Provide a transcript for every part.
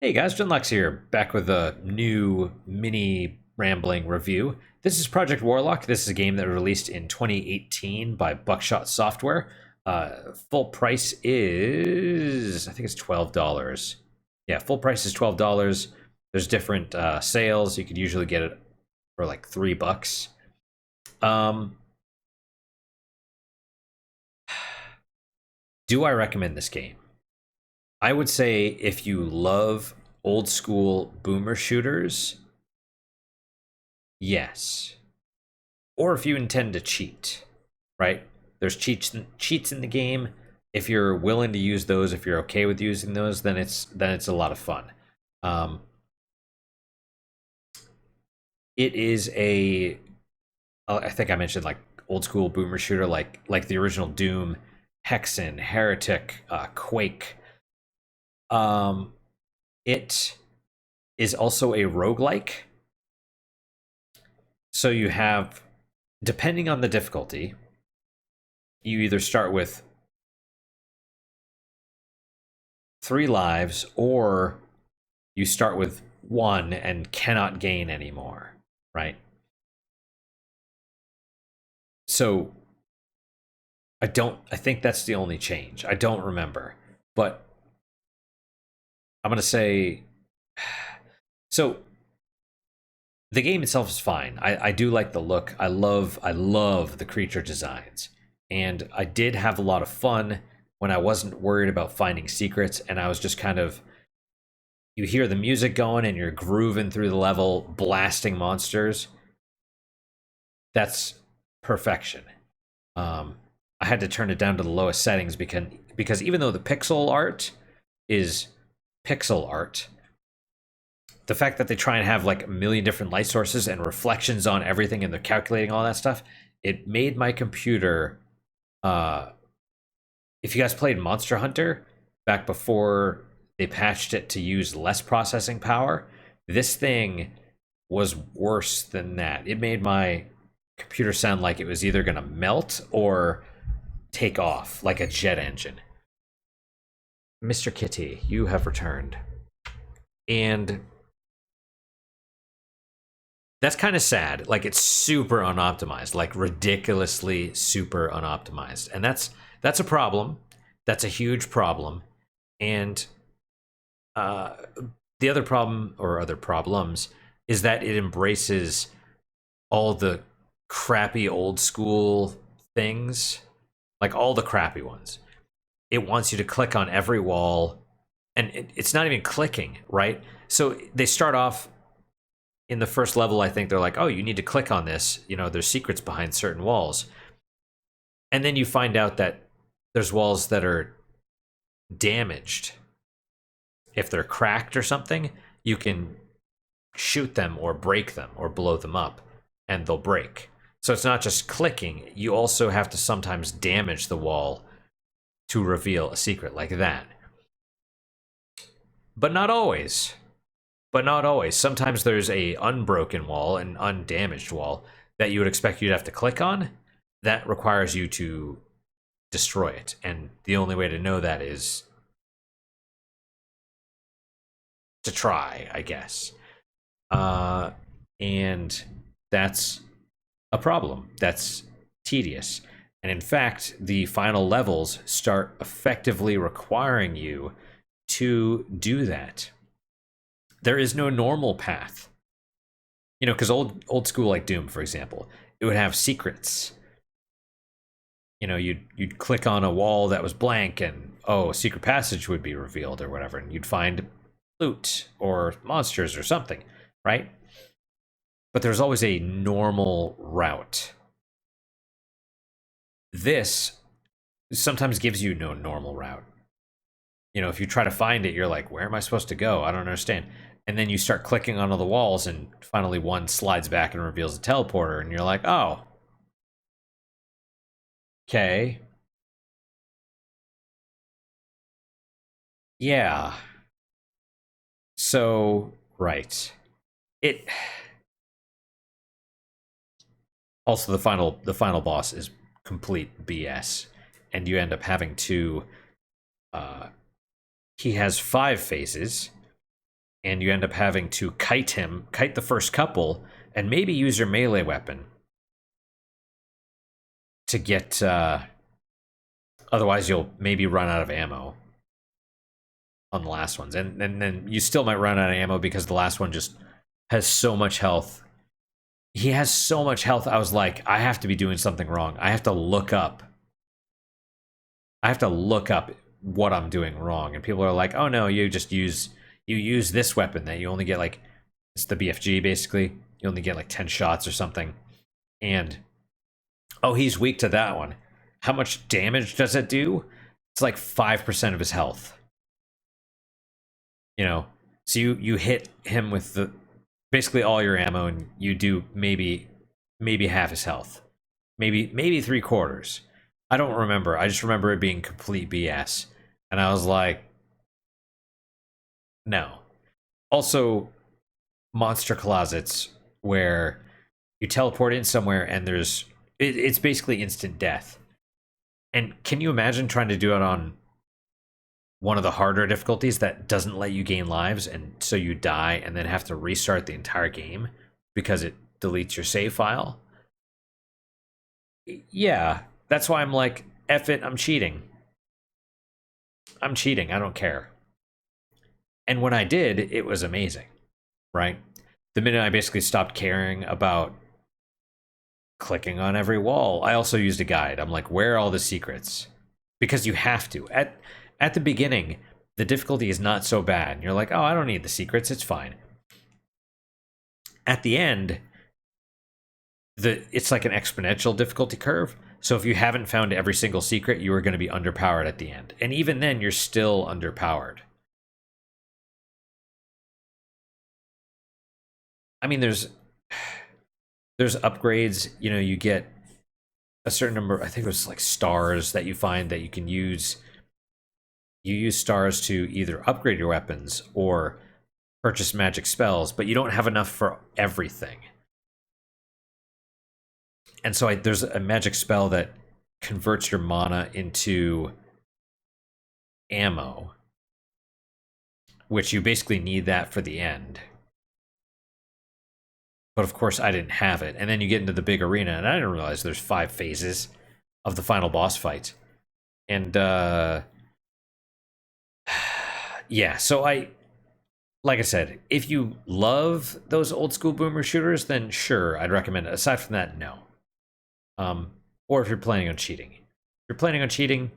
Hey guys, Lux here, back with a new mini rambling review. This is Project Warlock. This is a game that was released in 2018 by Buckshot Software. Full price is, I think it's $12. Yeah, full price is $12. There's different sales. You could usually get it for like $3. Um, do I recommend this game? I would say if you love old school boomer shooters, yes. Or if you intend to cheat, right? There's cheats in the game. If you're willing to use those, if you're okay with using those, then it's a lot of fun. Um, it is a I think I mentioned like old school boomer shooter, like the original Doom, Hexen, Heretic, Quake. Um, it is also a roguelike. So you have, depending on the difficulty, you either start with 3 lives or you start with 1 and cannot gain anymore, right? So I think that's the only change. I don't remember. But I'm going to say, so the game itself is fine. I do like the look. I love the creature designs. And I did have a lot of fun when I wasn't worried about finding secrets, and I was just kind of, you hear the music going and you're grooving through the level, blasting monsters. That's perfection. I had to turn it down to the lowest settings because even though the pixel art is pixel art, the fact that they try and have like a million different light sources and reflections on everything and they're calculating all that stuff, it made my computer. If you guys played Monster Hunter back before they patched it to use less processing power, this thing was worse than that. It made my computer sound like it was either going to melt or take off like a jet engine. Mr. Kitty, you have returned. And that's kind of sad. Like, it's super unoptimized, like ridiculously super unoptimized. And that's a problem. That's a huge problem. And uh, the other problem, or other problems, is that it embraces all the crappy old school things, like all the crappy ones. It wants you to click on every wall, and it's not even clicking, right? So they start off in the first level. I think they're like, oh, you need to click on this. You know, there's secrets behind certain walls. And then you find out that there's walls that are damaged. If they're cracked or something, you can shoot them or break them or blow them up and they'll break. So it's not just clicking, you also have to sometimes damage the wall to reveal a secret like that. But not always. Sometimes there's a unbroken wall, an undamaged wall that you would expect you'd have to click on. That requires you to destroy it, and the only way to know that is to try, I guess. And that's a problem. That's tedious. And in fact, the final levels start effectively requiring you to do that. There is no normal path. You know, because old school like Doom, for example, it would have secrets. You know, you'd click on a wall that was blank and, oh, a secret passage would be revealed or whatever, and you'd find loot or monsters or something, right? But there's always a normal route. This sometimes gives you no normal route. You know, if you try to find it, you're like, where am I supposed to go? I don't understand. And then you start clicking on all the walls, and finally one slides back and reveals a teleporter, and you're like, oh, okay. Yeah. So, right. It also, the final boss is complete BS, and you end up having to he has 5 phases, and you end up having to kite the first couple, and maybe use your melee weapon to get. Otherwise, you'll maybe run out of ammo on the last ones, and then you still might run out of ammo because the last one just has so much health. He has so much health. I was like, I have to be doing something wrong. I have to look up. What I'm doing wrong, and people are like, "Oh no, you use this weapon that you only get like it's the BFG basically. You only get like 10 shots or something." And oh, he's weak to that one. How much damage does it do? It's like 5% of his health. You know, so you hit him with the basically all your ammo, and you do maybe half his health, maybe 3/4. I don't remember. I just remember it being complete BS, and I was like, no. Also, monster closets where you teleport in somewhere and it's basically instant death. And can you imagine trying to do it on one of the harder difficulties that doesn't let you gain lives, and so you die and then have to restart the entire game because it deletes your save file? Yeah, that's why I'm like, F it, I'm cheating. I don't care. And when I did, it was amazing, right? The minute I basically stopped caring about clicking on every wall, I also used a guide. I'm like, where are all the secrets? Because you have to. At the beginning, the difficulty is not so bad. You're like, oh, I don't need the secrets, it's fine. At the end, it's like an exponential difficulty curve. So if you haven't found every single secret, you are going to be underpowered at the end. And even then, you're still underpowered. I mean, there's upgrades. You know, you get a certain number. I think it was like stars that you find that you can use. You use stars to either upgrade your weapons or purchase magic spells, but you don't have enough for everything. And so there's a magic spell that converts your mana into ammo, which you basically need that for the end. But of course, I didn't have it. And then you get into the big arena, and I didn't realize there's 5 phases of the final boss fight. And, yeah, so like I said, if you love those old school boomer shooters, then sure, I'd recommend it. Aside from that, no. Or if you're planning on cheating. If you're planning on cheating,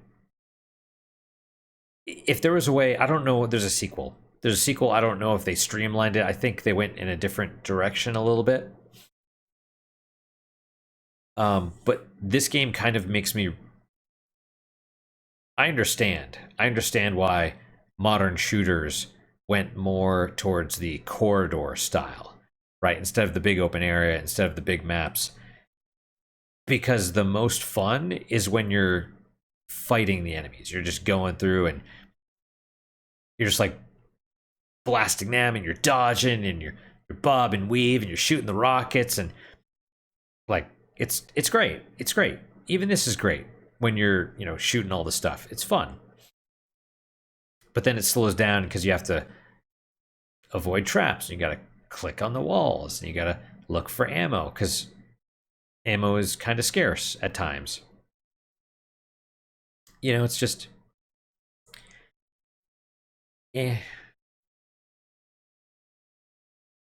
if there was a way, I don't know, there's a sequel. I don't know if they streamlined it. I think they went in a different direction a little bit. But this game kind of makes me... I understand why modern shooters went more towards the corridor style, right? Instead of the big open area, instead of the big maps. Because the most fun is when you're fighting the enemies. You're just going through and you're just like blasting them, and you're dodging, and you're bob and weave, and you're shooting the rockets, and like it's great. It's great. Even this is great when you're, you know, shooting all the stuff. It's fun. But then it slows down because you have to avoid traps. You got to click on the walls, and you got to look for ammo because ammo is kind of scarce at times. You know, it's just,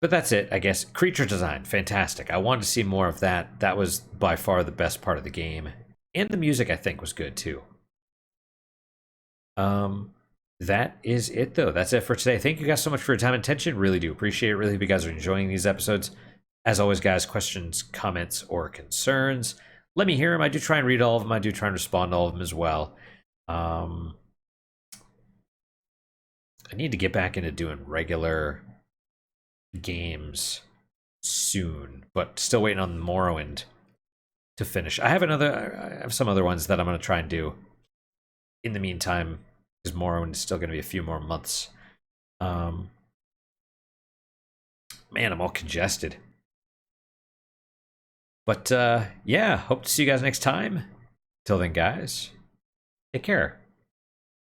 But that's it, I guess. Creature design, fantastic. I wanted to see more of that. That was by far the best part of the game. And the music, I think, was good, too. That is it, though. That's it for today. Thank you guys so much for your time and attention. Really do appreciate it. Really hope you guys are enjoying these episodes. As always, guys, questions, comments, or concerns, let me hear them. I do try and read all of them. I do try and respond to all of them as well. I need to get back into doing regular games soon, but still waiting on Morrowind to finish. I have some other ones that I'm going to try and do in the meantime, because Morrowind is still going to be a few more months. Man, I'm all congested. But yeah, hope to see you guys next time. Till then, guys, take care.